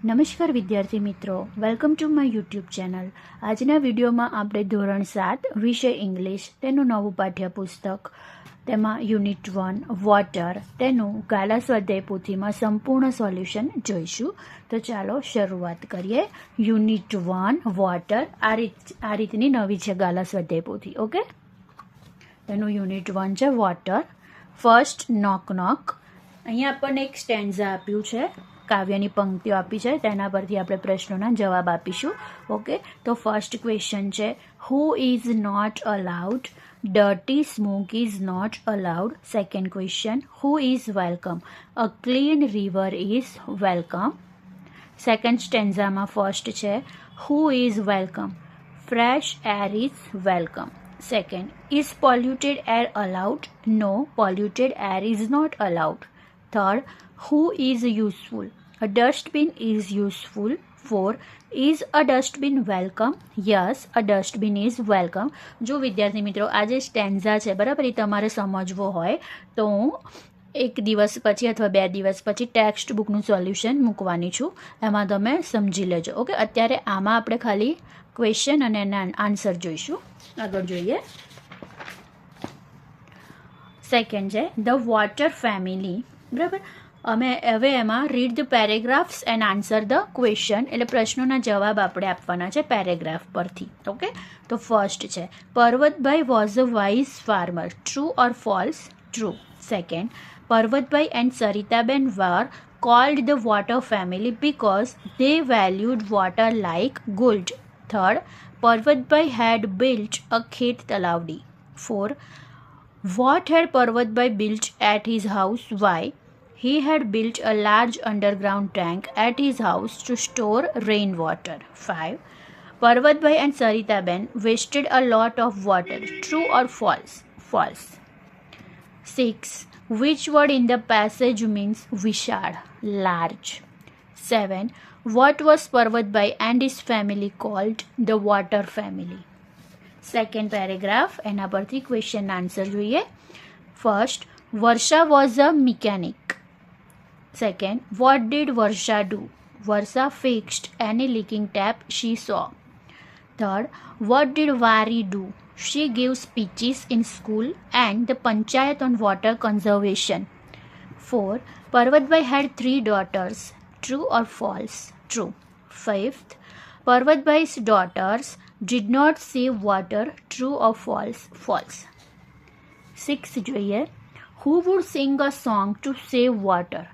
નમસ્કાર વિદ્યાર્થી મિત્રો, welcome to my YouTube channel. આજના વિડીયોમાં આપણે ધોરણ 7 વિષય ઇંગ્લિશ તેનું નવું પાઠ્યપુસ્તક તેમાં યુનિટ 1 વોટર તેનું ગાલા સ્વાધ્યાય પોથીમાં સંપૂર્ણ સોલ્યુશન જોઈશું. તો ચાલો શરૂઆત કરીએ. યુનિટ 1 વોટર આ રીતની નવી છે ગાલા સ્વાધ્યાય પોથી. ઓકે, તેનું યુનિટ 1 છે વોટર. ફર્સ્ટ નોક નોક. અહીંયા આપણને એક સ્ટેન્ઝા આપ્યું છે, કાવ્યની પંક્તિઓ આપી છે, તેના પરથી આપણે પ્રશ્નોના જવાબ આપીશું. ઓકે, તો ફર્સ્ટ ક્વેશ્ચન છે, who is not allowed? Dirty smoke is not allowed. Second question, who is welcome? A clean river is welcome. Second સ્ટેન્ઝામાં ફર્સ્ટ છે, who is welcome? Fresh air is welcome. Second, is polluted air allowed? No, polluted air is not allowed. Third, who is useful? A dustbin is useful. 4. Is a dustbin welcome? Yes, a dustbin is welcome. જો વિદ્યાર્થી મિત્રો આ જે સ્ટેન્ઝા છે બરાબર, એ તમારે સમજવો હોય તો હું એક દિવસ પછી અથવા 2 દિવસ પછી ટેક્સ્ટ બુકનું સોલ્યુશન મૂકવાની છું, એમાં તમે સમજી લેજો. ઓકે, અત્યારે આમાં આપણે ખાલી ક્વેશ્ચન અને એના આન્સર જોઈશું. આગળ જોઈએ. સેકન્ડ છે ધ વોટર ફેમિલી. બરાબર, અમે હવે એમાં read the paragraphs and answer the question, એટલે પ્રશ્નોના જવાબ આપણે આપવાના છે પેરેગ્રાફ પરથી. ઓકે, તો ફર્સ્ટ છે, Parvatbhai was a wise farmer. True or false? True. Second, Parvatbhai and Saritaben were called the water family because they valued water like gold. Third, Parvatbhai had built a ખેત તલાવડી. 4. What had Parvatbhai built at his house? Why? He had built a large underground tank at his house to store rainwater. 5. Parvatbhai and Saritaben wasted a lot of water. True or false? False. 6. Which word in the passage means Vishal? Large. 7. What was Parvatbhai and his family called? The water family. Second paragraph, એના પરથી question answer જોઈએ. First, Varsha was a mechanic. Second, what did Varsha do? Varsha fixed any leaking tap she saw. Third, what did Vari do? She give speeches in school and the panchayat on water conservation. 4. Parvatbhai had 3 daughters. True or false? True. 5th, Parvatbhai's daughters did not save water. True or false? False. 6 જોઈએ. Who would sing a song to save water?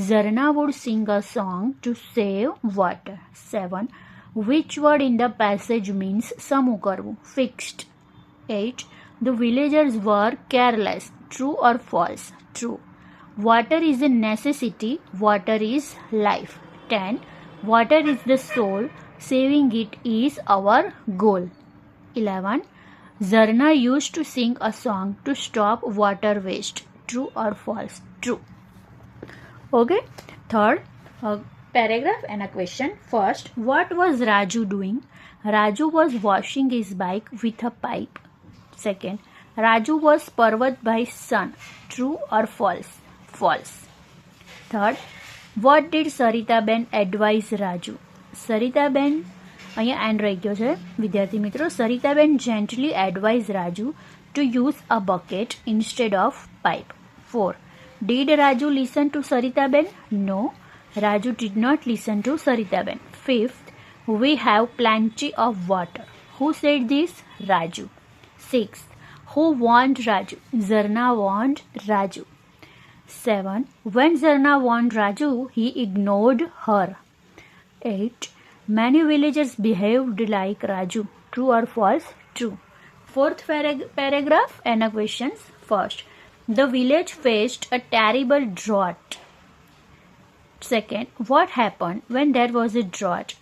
Zarna would sing a song to save water. 7. Which word in the passage means samu karvu? Fixed. 8. The villagers were careless. True or false? True. Water is a necessity. Water is life. 10. Water is the soul. Saving it is our goal. 11. Zarna used to sing a song to stop water waste. True or false? True. Okay. Third paragraph and a question. First, what was Raju doing? Raju was washing his bike with a pipe. Second, Raju was Parvatbhai's son. True or false? False. Third, what did Saritaben advise Raju? Saritaben, અહીંયા and રહી ગયો છે વિદ્યાર્થી મિત્રો. Saritaben gently advise Raju to use a bucket instead of pipe. 4. Did Raju listen to Saritaben? No, Raju did not listen to Saritaben. 5th, we have plenty of water. Who said this? Raju. 6th, who warned Raju? Jharna warned Raju. 7. When Jharna warned Raju, he ignored her. 8. Many villagers behaved like Raju. True or false? True. Fourth paragraph and a questions. First, the village faced a terrible drought. Second, what happened when there was a drought?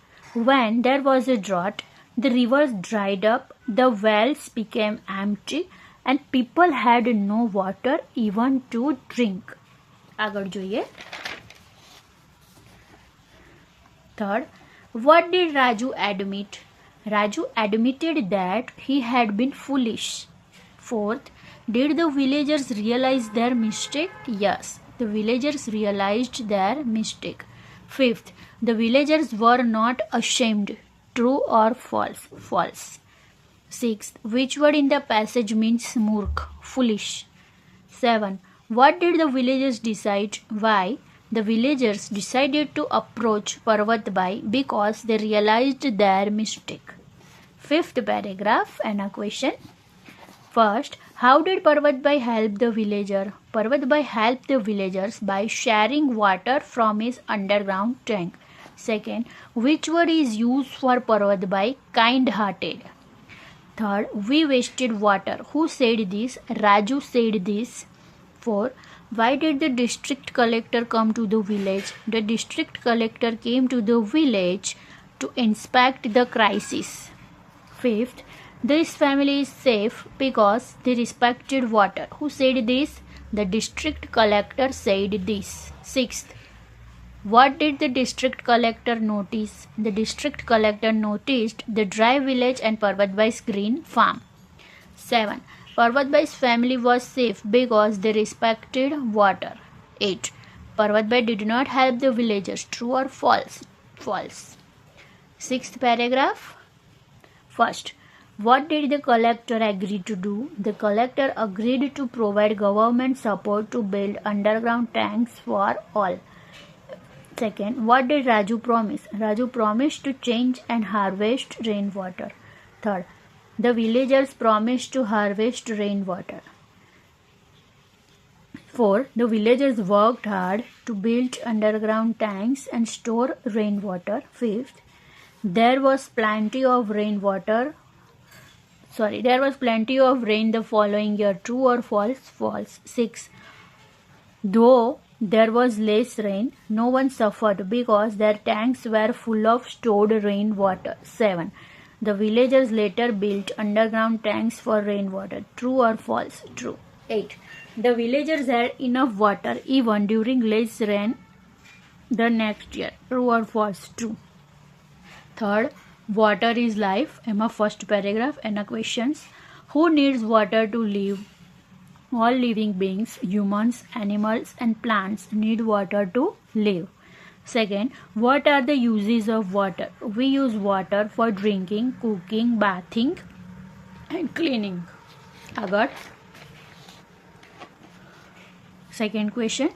When there was a drought, the rivers dried up, the wells became empty, and people had no water even to drink. આગળ જોઈએ. Third, what did Raju admit? Raju admitted that he had been foolish. 4th, did the villagers realize their mistake? Yes, the villagers realized their mistake. 5th, The villagers were not ashamed. True or false? False. 6. Which word in the passage means murk? Foolish. 7. What did the villagers decide? Why? The villagers decided to approach Parvatbai because they realized their mistake. 5th paragraph and a question. First, how did Parvatbai help the villager? Parvatbai helped the villagers by sharing water from his underground tank. Second, which word is used for Parvatbai? Kind-hearted. Third, we wasted water. Who said this? Raju said this. 4. Why did the district collector come to the village? The district collector came to the village to inspect the crisis. 5th, this family is safe because they respected water. Who said this? The district collector said this. 6th, what did the district collector notice? The district collector noticed the dry village and Parvatbai's green farm. 7. Parvatbai's family was safe because they respected water. 8. Parvatbai did not help the villagers. True or false? False. 6th paragraph. First, what did the collector agree to do? The collector agreed to provide government support to build underground tanks for all. Second, what did Raju promise? Raju promised to change and harvest rainwater. Third, the villagers promised to harvest rainwater. 4. The villagers worked hard to build underground tanks and store rainwater. 5th, there was plenty of rain the following year. True or false? False. 6. Though there was less rain, no one suffered because their tanks were full of stored rainwater. 7. The villagers later built underground tanks for rainwater. True or false? True. 8. The villagers had enough water even during less rain the next year. True or false? True. Third, water is life. Emma first paragraph and a questions. Who needs water to live? All living beings, humans, animals and plants need water to live. Second, what are the uses of water? We use water for drinking, cooking, bathing and cleaning. Agar. Second question.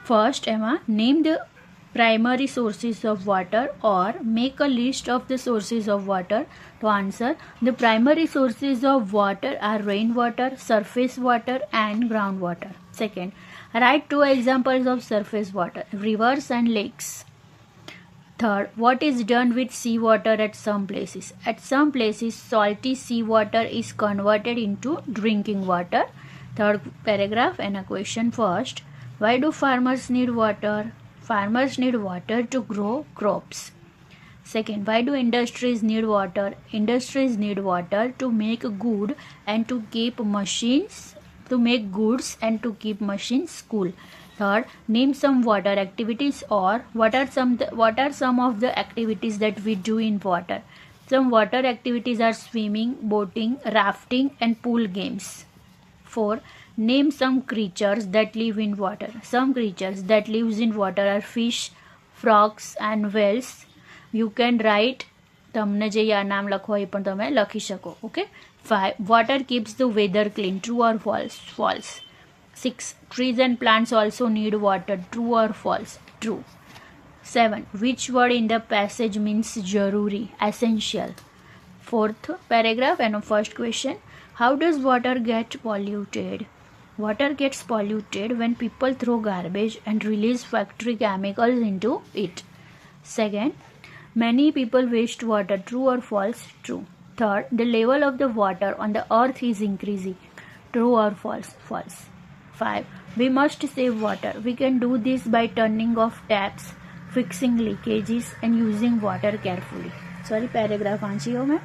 First, Emma, name the primary sources of water or make a list of the sources of water. To answer, the primary sources of water are rainwater, surface water and groundwater. Second, write 2 examples of surface water, rivers and lakes. Third, what is done with seawater at some places? At some places, salty seawater is converted into drinking water. Third paragraph and a question. First, why do farmers need water? Farmers need water to grow crops. Second, why do industries need water? Industries need water to make goods and to keep machines cool. Third, name some water activities or what are some of the activities that we do in water. Some water activities are swimming, boating, rafting and pool games. 4. Name some creatures that live in water. Some creatures that live in water are fish, frogs and whales. You can write તમને જે નામ લખો એ પણ તમે લખી શકો. Okay. 5. Water keeps the weather clean. True or false? False. 6. Trees and plants also need water. True or false? True. 7. Which word in the passage means jaruri, essential? 4th paragraph and first question. How does water get polluted? Water gets polluted when people throw garbage and release factory chemicals into it. Second, many people waste water. True or false? True. Third, the level of the water on the earth is increasing. True or false? False. 5. We must save water. We can do this by turning off taps, fixing leakages and using water carefully. Sorry, paragraph વાંચીઓ મેં.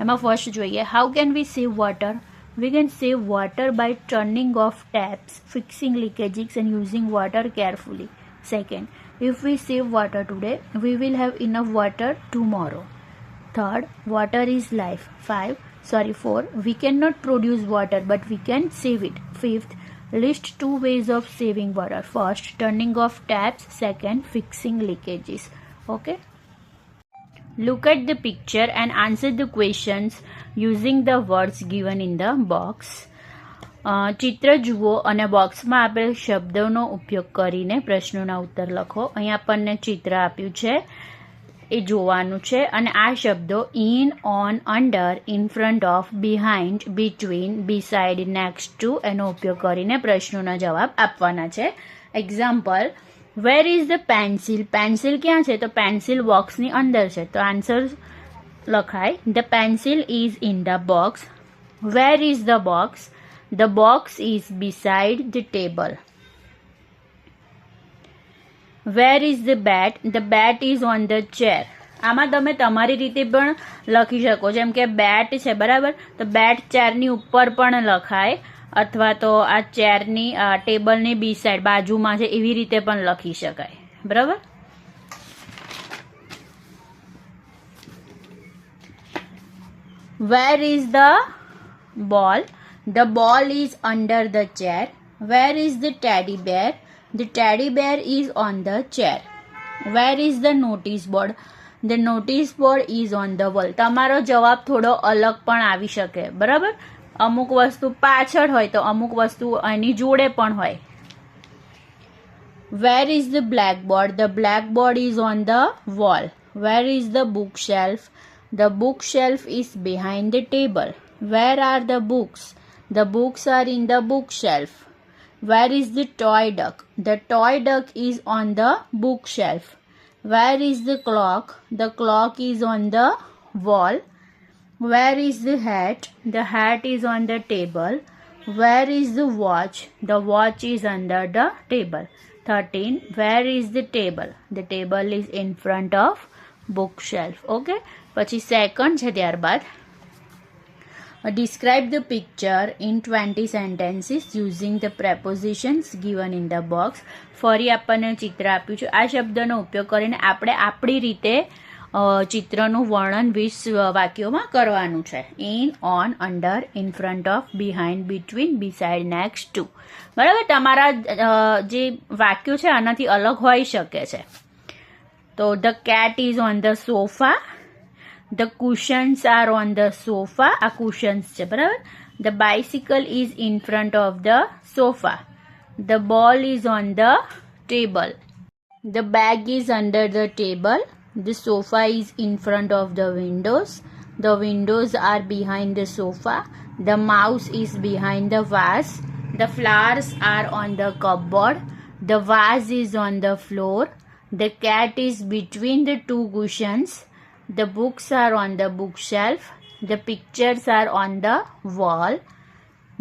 એમાં first જોઈએ. How can we save water? We can save water by turning off taps, fixing leakages and using water carefully. Second, if we save water today, we will have enough water tomorrow. Third, water is life. 4. We cannot produce water but we can save it. 5th, list 2 ways of saving water. First, turning off taps. Second, fixing leakages. Okay. Look at the picture and answer the questions using the words given in the box. ચિત્ર જુઓ અને બોક્સમાં આપેલ શબ્દોનો ઉપયોગ કરીને પ્રશ્નોના ઉત્તર લખો. અહીં આપણને ચિત્ર આપ્યું છે એ જોવાનું છે અને આ શબ્દો in, on, under, in front of, behind, between, beside, next to એનો ઉપયોગ કરીને પ્રશ્નોના જવાબ આપવાના છે. Example, where is the pencil? Pencil ક્યાં છે? તો પેન્સિલ બોક્સની અંદર છે, તો આન્સર લખાય the pencil is in the box. Where is the box? The box is beside the table. Where is the bat? The bat is on the chair. આમાં તમે તમારી રીતે પણ લખી શકો, જેમ કે બેટ છે બરાબર, તો બેટ ચેરની ઉપર પણ લખાય, અથવા તો આ ચેરની ટેબલની બી સાઈડ બાજુમાં છે એવી રીતે પણ લખી શકાય, બરાબર. વેર is the ball? The ball is under the chair. Wear is the teddy bare? The teddy bare is on the chair. Wear is the notice board? The notice board is on the wall. તમારો જવાબ થોડો અલગ પણ આવી શકે, બરાબર. અમુક વસ્તુ પાછળ હોય તો અમુક વસ્તુ એની જોડે પણ હોય. વેર is the blackboard? The blackboard is on the wall. Wear is the book shelf? The book shelf is behind the table. Where are the books? The books are in the book shelf. Wear is the toy duck? The toy duck is on the book shelf. Wear is the clock? The clock is on the wall. Where is the hat? The hat is on the table. Where is the watch? The watch is under the table. 13. Where is the table? The table is in front of bookshelf. Okay. પછી second છે ત્યારબાદ. Describe the picture in 20 sentences using the prepositions given in the box. ફરી આપણને ચિત્ર આપ્યું છે, આ શબ્દનો ઉપયોગ કરીને આપણે આપણી રીતે ચિત્રનું વર્ણન 20 વાક્યોમાં કરવાનું છે. In, on, under, in front of, behind, between, beside, next to. બરાબર. તમારા જે વાક્યો છે આનાથી અલગ હોઈ શકે છે. તો the cat is on the sofa. The cushions are on the sofa. આ કુશન્સ છે, બરાબર. The bicycle is in front of the sofa. The ball is on the table. The bag is under the table. The sofa is in front of the windows. The windows are behind the sofa. The mouse is behind the vase. The flowers are on the cupboard. The vase is on the floor. The cat is between the two cushions. The books are on the bookshelf. The pictures are on the wall.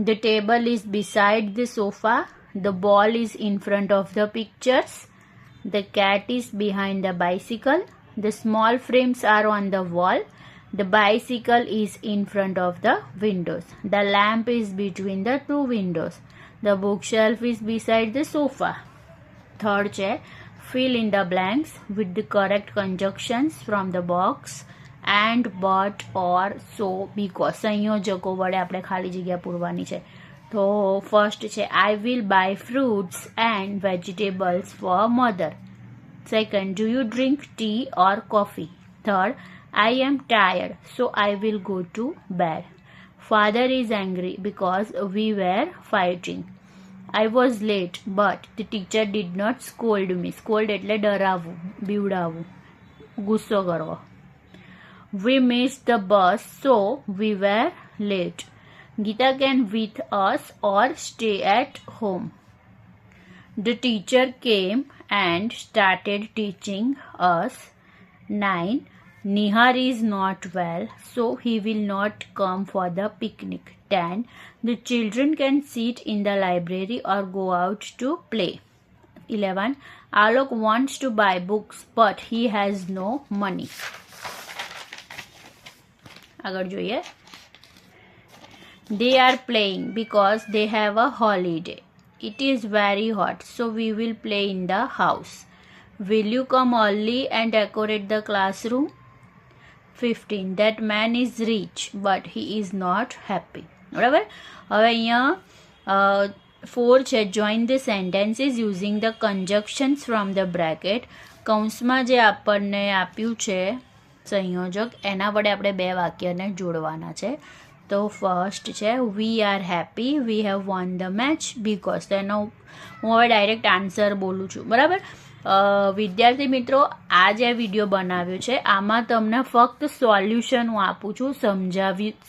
The table is beside the sofa. The ball is in front of the pictures. The cat is behind the bicycle. The small frames are on the wall. The bicycle is in front of the windows. The lamp is between the two windows. The bookshelf is beside the sofa. Third છે, fill in the blanks with the correct conjunctions from the box. And, but, or, so, because. સંયોજકો વડે આપણે ખાલી જગ્યા પૂરવાની છે. તો first છે, I will buy fruits and vegetables for mother. Second, do you drink tea or coffee? Third, I am tired, so I will go to bed. Father is angry because we were fighting. I was late, but the teacher did not scold me. Scold એટલે ડરાવવું, બીવડાવવું, ગુસ્સો કરવો. We missed the bus, so we were late. Geeta can with us or stay at home. The teacher came and started teaching us. 9. Nihar is not well, so he will not come for the picnic. 10. The children can sit in the library or go out to play. 11. Alok wants to buy books, but he has no money. આગળ જોઈએ. They are playing because they have a holiday. It is very hot, so we will play in the house. Will you come early and decorate the classroom? 15. That man is rich, but he is not happy. બરાબર. હવે અહીંયા 4 છે, join the sentences using the conjunctions from the bracket. કૌંસમાં જે આપણને આપ્યું છે સંયોજક એના વડે આપણે બે વાક્યને જોડવાના છે. તો ફર્સ્ટ છે we are happy, we have won the match because. તો એનો હું હવે ડાયરેક્ટ આન્સર બોલું છું, બરાબર. વિદ્યાર્થી મિત્રો, આ જે વિડીયો બનાવ્યો છે આમાં તમને ફક્ત સોલ્યુશન હું આપું છું,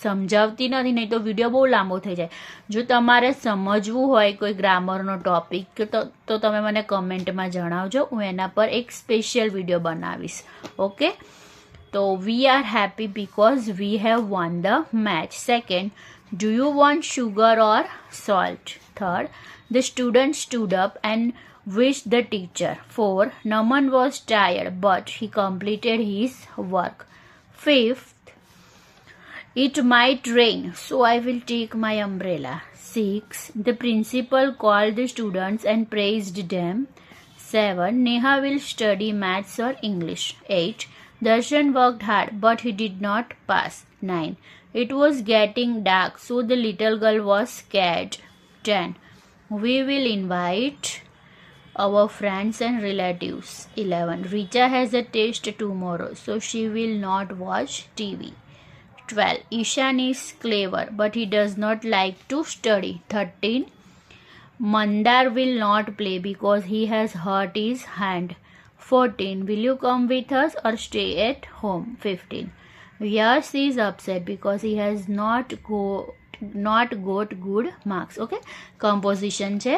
સમજાવતી નથી, નહીં તો વિડીયો બહુ લાંબો થઈ જાય. જો તમારે સમજવું હોય કોઈ ગ્રામરનો ટોપિક તો તમે મને કમેન્ટમાં જણાવજો, હું એના પર એક સ્પેશિયલ વિડીયો બનાવીશ. ઓકે, તો we are happy because we have won the match. Second, do you want sugar or salt? Third, the student stood up and wished the teacher. Fourth, Naman was tired but he completed his work. Fifth, it might rain so I will take my umbrella. Sixth, the principal called the students and praised them. 7, Neha will study maths or English. 8, Darshan worked hard but he did not pass. 9, it was getting dark so the little girl was scared. 10, we will invite our friends and relatives. 11, Richa has a test tomorrow so she will not watch TV. 12, Ishan is clever but he does not like to study. 13, Mandar will not play because he has hurt his hand. 14, will you come with us or stay at home? 15, Yash is upset because he has not got good marks. Okay, composition છે.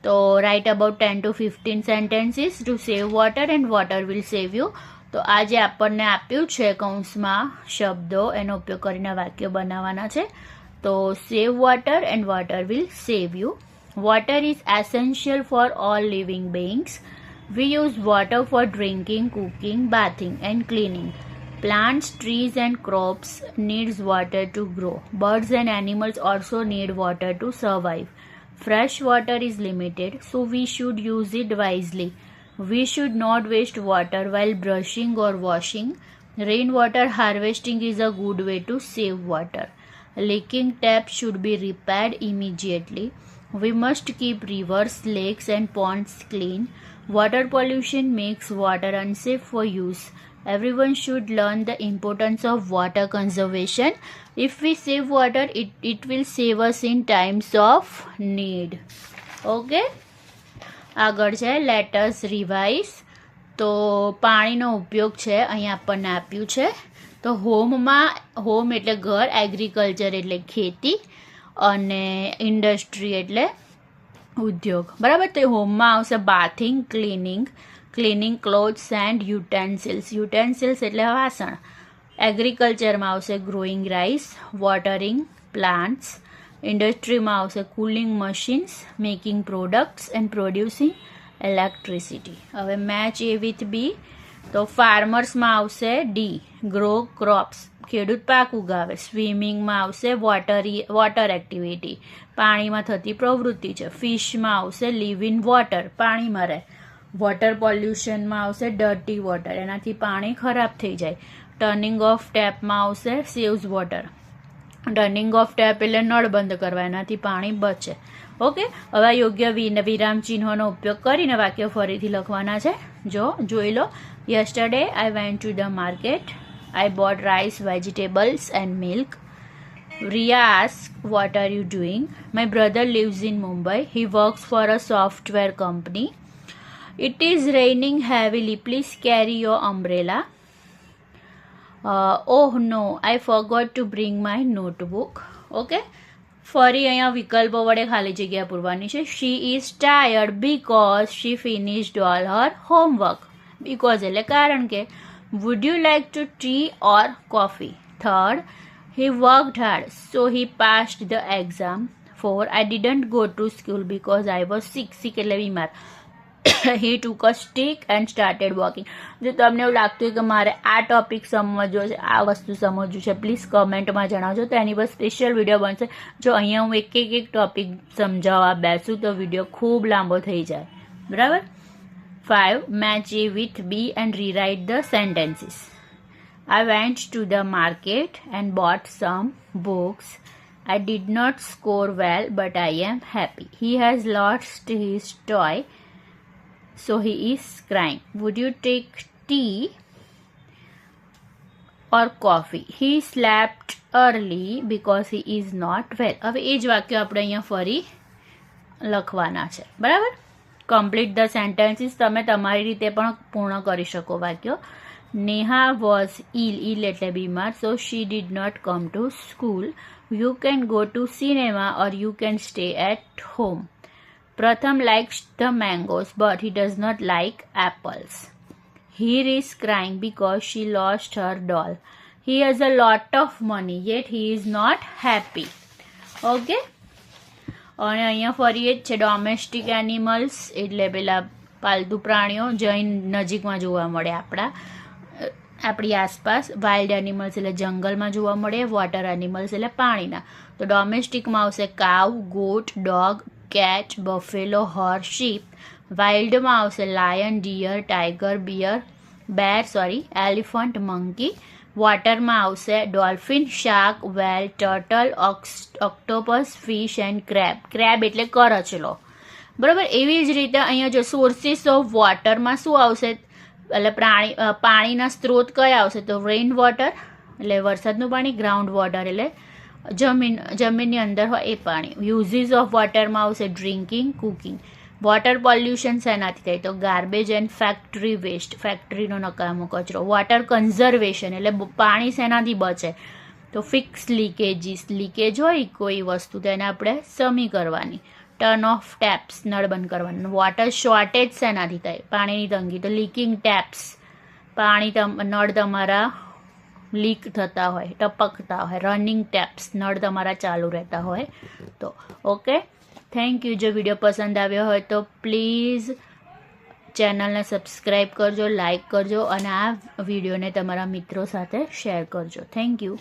તો write about 10 to 15 sentences to save water and water will save you. તો આ જે આપણને આપ્યું છે કૌંસમાં શબ્દો, એનો ઉપયોગ કરીને વાક્યો બનાવવાના છે. તો save water and water will save you. Water is essential for all living beings. We use water for drinking, cooking, bathing and cleaning. Plants, trees and crops needs water to grow. Birds and animals also need water to survive. Fresh water is limited, so we should use it wisely. We should not waste water while brushing or washing. Rainwater harvesting is a good way to save water. Leaking taps should be repaired immediately. We must keep rivers, lakes and ponds clean. Water pollution makes water unsafe for use. Everyone should learn the importance of water conservation. If we save water, it will save us in times of need. Okay? આગળ છે let us revise. તો પાણીનો ઉપયોગ છે અહીંયા આપણને આપ્યું છે. તો હોમ એટલે ઘર, એગ્રીકલ્ચર એટલે ખેતી અને ઇન્ડસ્ટ્રી એટલે ઉદ્યોગ, બરાબર. તો હોમમાં આવશે bathing, cleaning clothes and utensils એટલે વાસણ. એગ્રીકલ્ચરમાં આવશે ગ્રોઈંગ રાઈસ, વોટરિંગ પ્લાન્ટ્સ. ઇન્ડસ્ટ્રીમાં આવશે cooling machines, making products and producing electricity. હવે મેચ એ વિથ બી. તો ફાર્મર્સમાં આવશે ડી, ગ્રો ક્રોપ્સ, ખેડૂત પાક ઉગાવે. સ્વિમિંગમાં આવશે વોટર એક્ટિવિટી, પાણીમાં થતી પ્રવૃત્તિ છે. ફિશમાં આવશે લીવ ઇન વોટર, પાણીમાં રહે. વોટર પોલ્યુશનમાં આવશે ડર્ટી વોટર, એનાથી પાણી ખરાબ થઈ જાય. ટર્નિંગ ઓફ ટેપમાં આવશે saves water. Turning off tap એટલે નળ બંધ કરવા, એનાથી પાણી બચે. ઓકે, હવે યોગ્ય વિરામ ચિહ્નોનો ઉપયોગ કરીને વાક્ય ફરીથી લખવાના છે. જોઈ લો. Yesterday I went to the market. I bought rice, vegetables and milk. Riya asked, what are you doing? My brother lives in Mumbai. He works for a software company. It is raining heavily. Please carry your umbrella. Oh no, I forgot to bring my notebook. Okay. ફરી અહીંયા વિકલ્પો વડે ખાલી જગ્યા પૂરવાની છે. She is tired because she finished all her homework. Because એટલે કારણ કે. Would you like to tea or coffee? Third, he worked hard, so he passed the exam. 4, I didn't go to school because I was sick એટલે બીમાર. He took a stick and started walking. જો તમને એવું લાગતું હોય કે મારે આ ટોપિક સમજવો છે, આ વસ્તુ સમજવું છે, પ્લીઝ કમેન્ટમાં જણાવજો. તો એની પર સ્પેશિયલ વિડીયો બનશે. જો અહીંયા હું એક ટોપિક સમજાવવા બેસું તો વિડીયો ખૂબ લાંબો થઈ જાય, બરાબર. 5, match A with B and rewrite the sentences. I went to the market and bought some books. I did not score well, but I am happy. He has lost his toy. so he is crying. Would you take tea or coffee? He slept early because he is not well. હવે એ જ વાક્ય આપણે અહીંયા ફરી લખવાના છે, બરાબર. Complete the sentences તમે તમારી રીતે પણ પૂર્ણ કરી શકો વાક્યો. નેહા વોઝ ઇલ એટલે બીમાર, so she did not come to school. You can go to cinema or you can stay at home. Pratham likes the mangoes but he does not like apples. He is crying because she lost her doll. He has a lot of money yet he is not happy. Okay? અને અહીંયા ફરી એ જ છે, domestic animals એટલે પેલા પાલતુ પ્રાણીઓ જે નજીકમાં જોવા મળે આપણી આસપાસ. વાઇલ્ડ એનિમલ્સ એટલે જંગલમાં જોવા મળે. વોટર એનિમલ્સ એટલે પાણીના. તો ડોમેસ્ટિકમાં આવશે cow, goat, dog, cat, buffalo, horse, sheep. વાઇલ્ડમાં આવશે lion, deer, tiger, elephant, monkey. વોટરમાં આવશે dolphin, shark, whale, turtle, octopus, fish and crab એટલે કરચલો, બરાબર. એવી જ રીતે અહીંયા જો સોર્સિસ ઓફ વોટરમાં શું આવશે, એટલે પાણીના સ્ત્રોત કયા આવશે, તો રેઇન વોટર એટલે વરસાદનું પાણી, ગ્રાઉન્ડ વોટર એટલે જમીનની અંદર હોય એ પાણી. યુઝીસ ઓફ વોટરમાં આવશે ડ્રિંકિંગ, કુકિંગ. વોટર પોલ્યુશન શેનાથી થાય, તો ગાર્બેજ એન્ડ ફેક્ટરી વેસ્ટ, ફેક્ટરીનો નકામો કચરો. વોટર કન્ઝર્વેશન એટલે પાણી શેનાથી બચે, તો ફિક્સ લીકેજીસ, લીકેજ હોય કોઈ વસ્તુ તો એને આપણે સમી કરવાની. ટર્ન ઓફ ટેપ્સ નળ બંધ કરવાનું. વોટર શોર્ટેજ શેનાથી થાય, પાણીની તંગી, તો લીકિંગ ટેપ્સ, નળ તમારા લીક થતા હોય, ટપકતા હોય. રનિંગ ટેપ્સ, નળ તમારા ચાલુ રહેતા હોય તો. Okay, thank you. જો વિડીયો પસંદ આવ્યો હોય તો પ્લીઝ ચેનલને સબસ્ક્રાઈબ કરજો, લાઈક કરજો અને આ વિડીયોને તમારા મિત્રો સાથે શેર કરજો. Thank you.